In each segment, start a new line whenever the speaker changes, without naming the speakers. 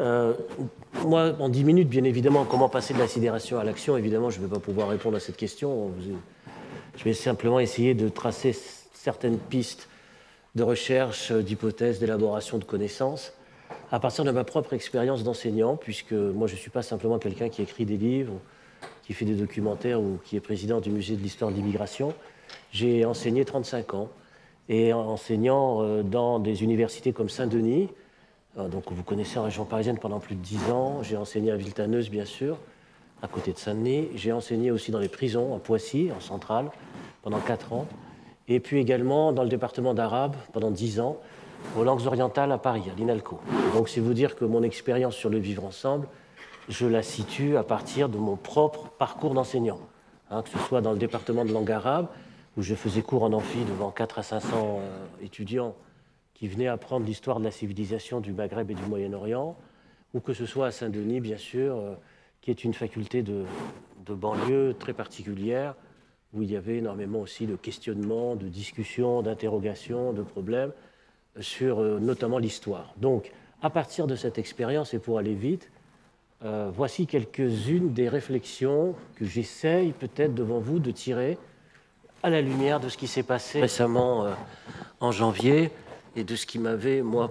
Euh, Moi, en 10 minutes, bien évidemment, comment passer de la sidération à l'action, évidemment, je ne vais pas pouvoir répondre à cette question. Je vais simplement essayer de tracer certaines pistes de recherche, d'hypothèses, d'élaboration de connaissances, à partir de ma propre expérience d'enseignant, puisque moi, je ne suis pas simplement quelqu'un qui écrit des livres, qui fait des documentaires ou qui est président du musée de l'histoire de l'immigration. J'ai enseigné 35 ans, et enseignant dans des universités comme Saint-Denis, donc vous connaissez en région parisienne pendant plus de 10 ans. J'ai enseigné à Villetaneuse, bien sûr, à côté de Saint-Denis. J'ai enseigné aussi dans les prisons, à Poissy, en centrale, pendant 4 ans. Et puis également dans le département d'arabe, pendant 10 ans, aux langues orientales à Paris, à l'INALCO. Donc c'est vous dire que mon expérience sur le vivre ensemble, je la situe à partir de mon propre parcours d'enseignant. Que ce soit dans le département de langue arabe, où je faisais cours en amphi devant 400 à 500 étudiants qui venaient apprendre l'histoire de la civilisation du Maghreb et du Moyen-Orient, ou que ce soit à Saint-Denis, bien sûr, qui est une faculté de banlieue très particulière, où il y avait énormément aussi de questionnements, de discussions, d'interrogations, de problèmes sur notamment l'histoire. Donc, à partir de cette expérience, et pour aller vite, voici quelques-unes des réflexions que j'essaye peut-être devant vous de tirer à la lumière de ce qui s'est passé récemment en janvier et de ce qui m'avait, moi,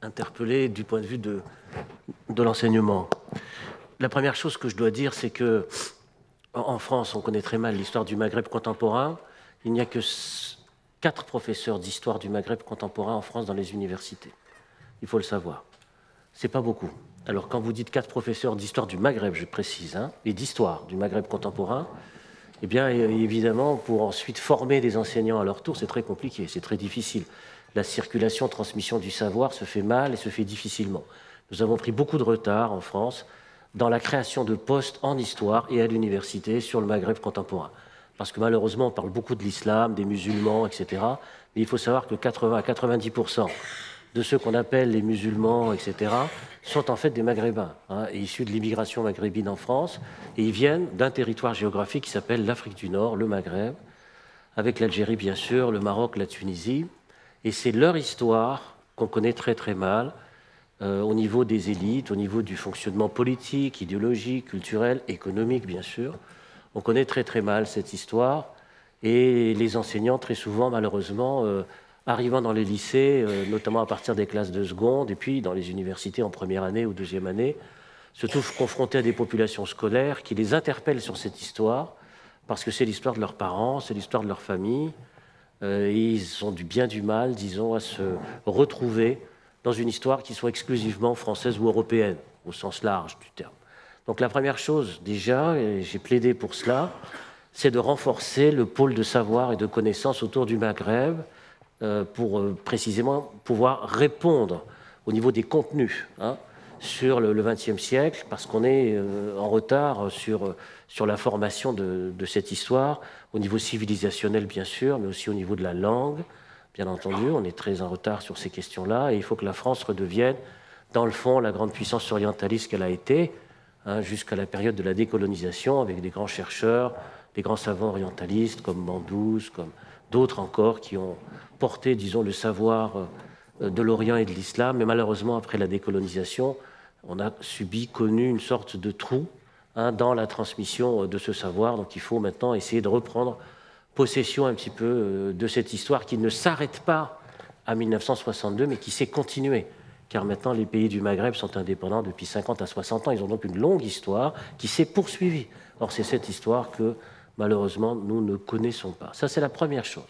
interpellé du point de vue de l'enseignement. La première chose que je dois dire, c'est que en France, on connaît très mal l'histoire du Maghreb contemporain. Il n'y a que 4 professeurs d'histoire du Maghreb contemporain en France dans les universités. Il faut le savoir. C'est pas beaucoup. Alors, quand vous dites 4 professeurs d'histoire du Maghreb, je précise, et d'histoire du Maghreb contemporain, eh bien, évidemment, pour ensuite former des enseignants à leur tour, c'est très compliqué, c'est très difficile. La circulation, transmission du savoir se fait mal et se fait difficilement. Nous avons pris beaucoup de retard en France dans la création de postes en histoire et à l'université sur le Maghreb contemporain. Parce que malheureusement, on parle beaucoup de l'islam, des musulmans, etc. Mais il faut savoir que 80 à 90% de ceux qu'on appelle les musulmans, etc., sont en fait des Maghrébins, issus de l'immigration maghrébine en France, et ils viennent d'un territoire géographique qui s'appelle l'Afrique du Nord, le Maghreb, avec l'Algérie bien sûr, le Maroc, la Tunisie, et c'est leur histoire qu'on connaît très très mal, au niveau des élites, au niveau du fonctionnement politique, idéologique, culturel, économique bien sûr. On connaît très très mal cette histoire, et les enseignants très souvent malheureusement arrivant dans les lycées, notamment à partir des classes de seconde, et puis dans les universités en première année ou deuxième année, se trouvent confrontés à des populations scolaires qui les interpellent sur cette histoire, parce que c'est l'histoire de leurs parents, c'est l'histoire de leur famille, et ils ont bien du mal, disons, à se retrouver dans une histoire qui soit exclusivement française ou européenne, au sens large du terme. Donc la première chose, déjà, et j'ai plaidé pour cela, c'est de renforcer le pôle de savoir et de connaissances autour du Maghreb, pour précisément pouvoir répondre au niveau des contenus sur le XXe siècle, parce qu'on est en retard sur la formation de cette histoire, au niveau civilisationnel bien sûr, mais aussi au niveau de la langue, bien entendu. On est très en retard sur ces questions-là, et il faut que la France redevienne, dans le fond, la grande puissance orientaliste qu'elle a été, jusqu'à la période de la décolonisation, avec des grands chercheurs, des grands savants orientalistes, comme Mandous, comme d'autres encore qui ont porté, disons, le savoir de l'Orient et de l'islam. Mais malheureusement, après la décolonisation, on a connu une sorte de trou dans la transmission de ce savoir. Donc il faut maintenant essayer de reprendre possession un petit peu de cette histoire qui ne s'arrête pas à 1962, mais qui s'est continuée. Car maintenant, les pays du Maghreb sont indépendants depuis 50 à 60 ans. Ils ont donc une longue histoire qui s'est poursuivie. Or, c'est cette histoire que, malheureusement, nous ne connaissons pas. Ça, c'est la première chose.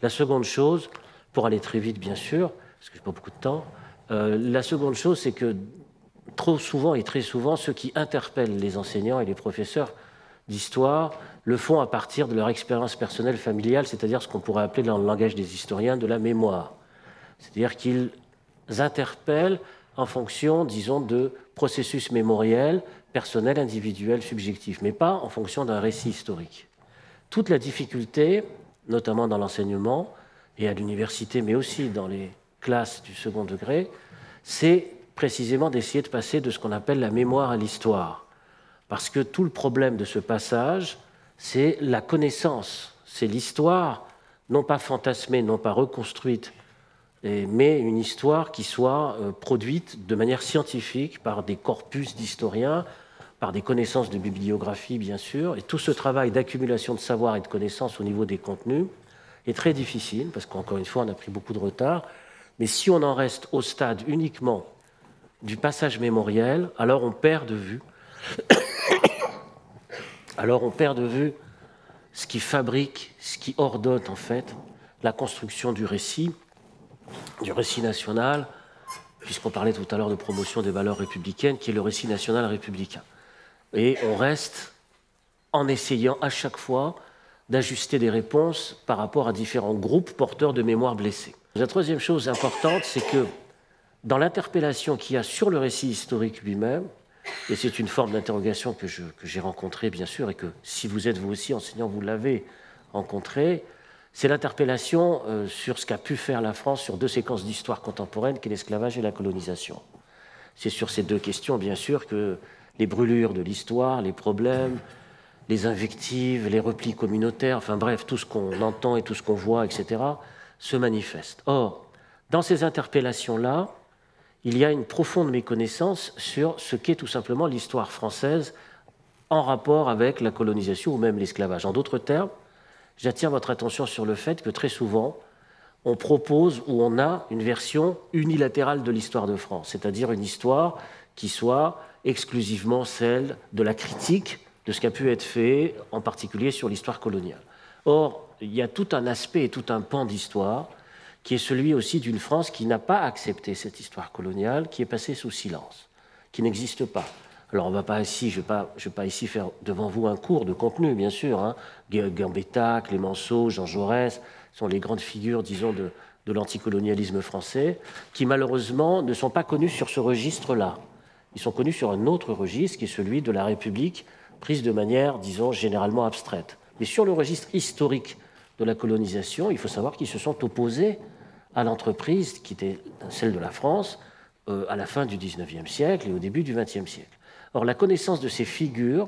La seconde chose, pour aller très vite, bien sûr, parce que je n'ai pas beaucoup de temps, la seconde chose, c'est que trop souvent et très souvent, ceux qui interpellent les enseignants et les professeurs d'histoire le font à partir de leur expérience personnelle familiale, c'est-à-dire ce qu'on pourrait appeler dans le langage des historiens de la mémoire. C'est-à-dire qu'ils interpellent en fonction, disons, de processus mémoriels, personnels, individuels, subjectifs, mais pas en fonction d'un récit historique. Toute la difficulté, notamment dans l'enseignement et à l'université, mais aussi dans les classes du second degré, c'est précisément d'essayer de passer de ce qu'on appelle la mémoire à l'histoire. Parce que tout le problème de ce passage, c'est la connaissance, c'est l'histoire, non pas fantasmée, non pas reconstruite mais une histoire qui soit produite de manière scientifique par des corpus d'historiens, par des connaissances de bibliographie, bien sûr. Et tout ce travail d'accumulation de savoir et de connaissances au niveau des contenus est très difficile, parce qu'encore une fois, on a pris beaucoup de retard. Mais si on en reste au stade uniquement du passage mémoriel, alors on perd de vue. Alors on perd de vue ce qui fabrique, ce qui ordonne en fait la construction du récit national, puisqu'on parlait tout à l'heure de promotion des valeurs républicaines, qui est le récit national républicain. Et on reste en essayant à chaque fois d'ajuster des réponses par rapport à différents groupes porteurs de mémoire blessée. La troisième chose importante, c'est que dans l'interpellation qu'il y a sur le récit historique lui-même, et c'est une forme d'interrogation que j'ai rencontrée, bien sûr, et que si vous êtes vous aussi enseignant, vous l'avez rencontrée, c'est l'interpellation sur ce qu'a pu faire la France sur deux séquences d'histoire contemporaine, qui est l'esclavage et la colonisation. C'est sur ces deux questions, bien sûr, que les brûlures de l'histoire, les problèmes, les invectives, les replis communautaires, enfin bref, tout ce qu'on entend et tout ce qu'on voit, etc., se manifestent. Or, dans ces interpellations-là, il y a une profonde méconnaissance sur ce qu'est tout simplement l'histoire française en rapport avec la colonisation ou même l'esclavage. En d'autres termes, j'attire votre attention sur le fait que très souvent, on propose ou on a une version unilatérale de l'histoire de France, c'est-à-dire une histoire qui soit exclusivement celle de la critique de ce qui a pu être fait, en particulier sur l'histoire coloniale. Or, il y a tout un aspect et tout un pan d'histoire qui est celui aussi d'une France qui n'a pas accepté cette histoire coloniale, qui est passée sous silence, qui n'existe pas. Alors, on va pas ici, je ne vais pas ici faire devant vous un cours de contenu, bien sûr. Hein. Gambetta, Clémenceau, Jean Jaurès sont les grandes figures, disons, de l'anticolonialisme français, qui malheureusement ne sont pas connus sur ce registre-là. Ils sont connus sur un autre registre, qui est celui de la République, prise de manière, disons, généralement abstraite. Mais sur le registre historique de la colonisation, il faut savoir qu'ils se sont opposés à l'entreprise qui était celle de la France à la fin du XIXe siècle et au début du XXe siècle. Or, la connaissance de ces figures,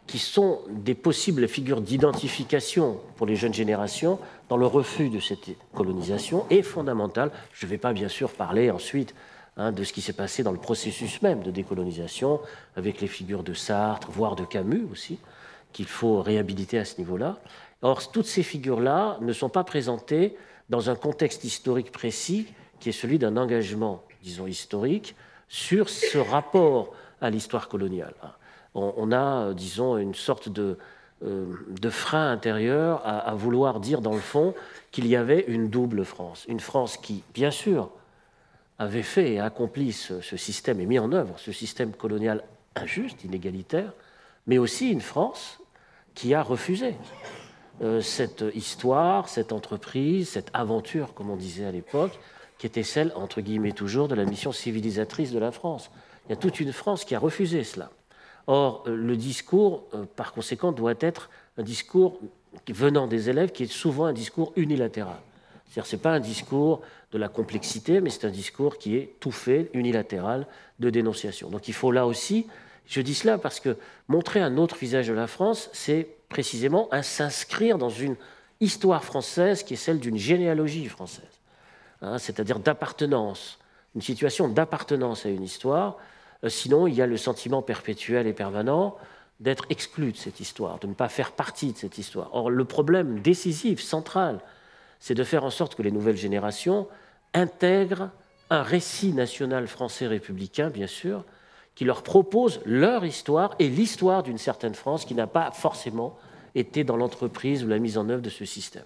qui sont des possibles figures d'identification pour les jeunes générations dans le refus de cette colonisation, est fondamentale. Je ne vais pas bien sûr parler ensuite de ce qui s'est passé dans le processus même de décolonisation, avec les figures de Sartre, voire de Camus aussi, qu'il faut réhabiliter à ce niveau-là. Or, toutes ces figures-là ne sont pas présentées dans un contexte historique précis qui est celui d'un engagement, disons, historique sur ce rapport à l'histoire coloniale. On a, disons, une sorte de frein intérieur à vouloir dire, dans le fond, qu'il y avait une double France. Une France qui, bien sûr, avait fait et accompli ce système et mis en œuvre ce système colonial injuste, inégalitaire, mais aussi une France qui a refusé cette histoire, cette entreprise, cette aventure, comme on disait à l'époque, qui était celle, entre guillemets toujours, de la mission civilisatrice de la France. Il y a toute une France qui a refusé cela. Or, le discours, par conséquent, doit être un discours venant des élèves qui est souvent un discours unilatéral. C'est-à-dire, ce n'est pas un discours de la complexité, mais c'est un discours qui est tout fait, unilatéral, de dénonciation. Donc il faut là aussi, je dis cela parce que montrer un autre visage de la France, c'est précisément s'inscrire dans une histoire française qui est celle d'une généalogie française, c'est-à-dire d'appartenance, une situation d'appartenance à une histoire. Sinon, il y a le sentiment perpétuel et permanent d'être exclu de cette histoire, de ne pas faire partie de cette histoire. Or, le problème décisif, central, c'est de faire en sorte que les nouvelles générations intègrent un récit national français républicain, bien sûr, qui leur propose leur histoire et l'histoire d'une certaine France qui n'a pas forcément été dans l'entreprise ou la mise en œuvre de ce système.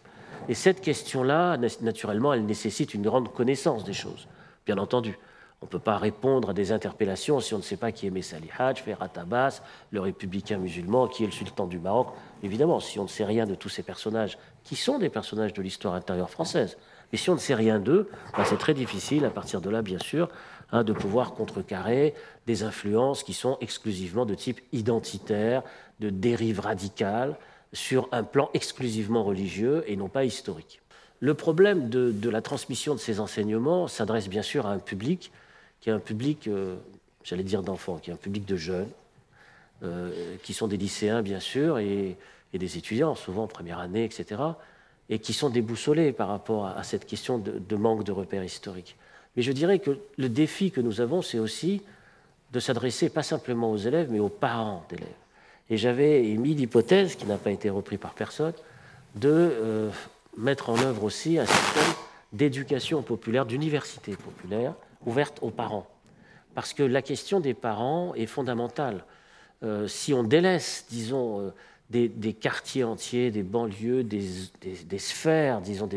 Et cette question-là, naturellement, elle nécessite une grande connaissance des choses, bien entendu. On ne peut pas répondre à des interpellations si on ne sait pas qui est Messali Hadj, Ferhat Abbas, le républicain musulman, qui est le sultan du Maroc. Évidemment, si on ne sait rien de tous ces personnages, qui sont des personnages de l'histoire intérieure française, mais si on ne sait rien d'eux, c'est très difficile, à partir de là, bien sûr, de pouvoir contrecarrer des influences qui sont exclusivement de type identitaire, de dérive radicale, sur un plan exclusivement religieux et non pas historique. Le problème de la transmission de ces enseignements s'adresse bien sûr à un public qui est un public, j'allais dire d'enfants, qui est un public de jeunes, qui sont des lycéens bien sûr, et des étudiants, souvent en première année, etc., et qui sont déboussolés par rapport à cette question de manque de repères historiques. Mais je dirais que le défi que nous avons, c'est aussi de s'adresser pas simplement aux élèves, mais aux parents d'élèves. Et j'avais émis l'hypothèse, qui n'a pas été reprise par personne, de mettre en œuvre aussi un système d'éducation populaire, d'université populaire, ouverte aux parents. Parce que la question des parents est fondamentale. Si on délaisse, disons, des quartiers entiers, des banlieues, des sphères, disons,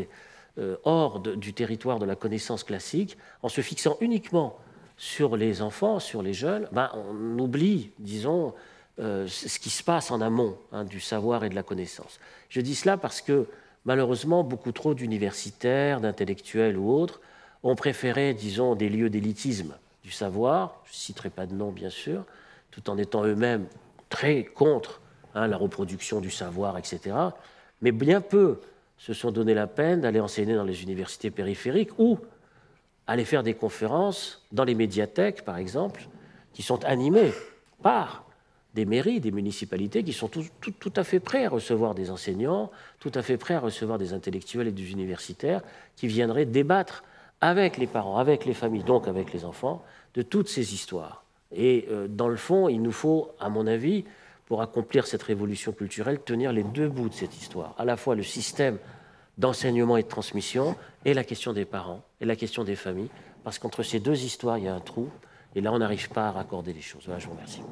hors du territoire de la connaissance classique, en se fixant uniquement sur les enfants, sur les jeunes, ben, on oublie, disons, ce qui se passe en amont du savoir et de la connaissance. Je dis cela parce que, malheureusement, beaucoup trop d'universitaires, d'intellectuels ou autres ont préféré, disons, des lieux d'élitisme du savoir, je ne citerai pas de nom, bien sûr, tout en étant eux-mêmes très contre la reproduction du savoir, etc. Mais bien peu se sont donné la peine d'aller enseigner dans les universités périphériques ou aller faire des conférences dans les médiathèques, par exemple, qui sont animées par des mairies, des municipalités qui sont tout à fait prêts à recevoir des enseignants, tout à fait prêts à recevoir des intellectuels et des universitaires qui viendraient débattre avec les parents, avec les familles, donc avec les enfants, de toutes ces histoires. Et dans le fond, il nous faut, à mon avis, pour accomplir cette révolution culturelle, tenir les deux bouts de cette histoire, à la fois le système d'enseignement et de transmission et la question des parents et la question des familles, parce qu'entre ces deux histoires, il y a un trou, et là, on n'arrive pas à raccorder les choses. Voilà, je vous remercie.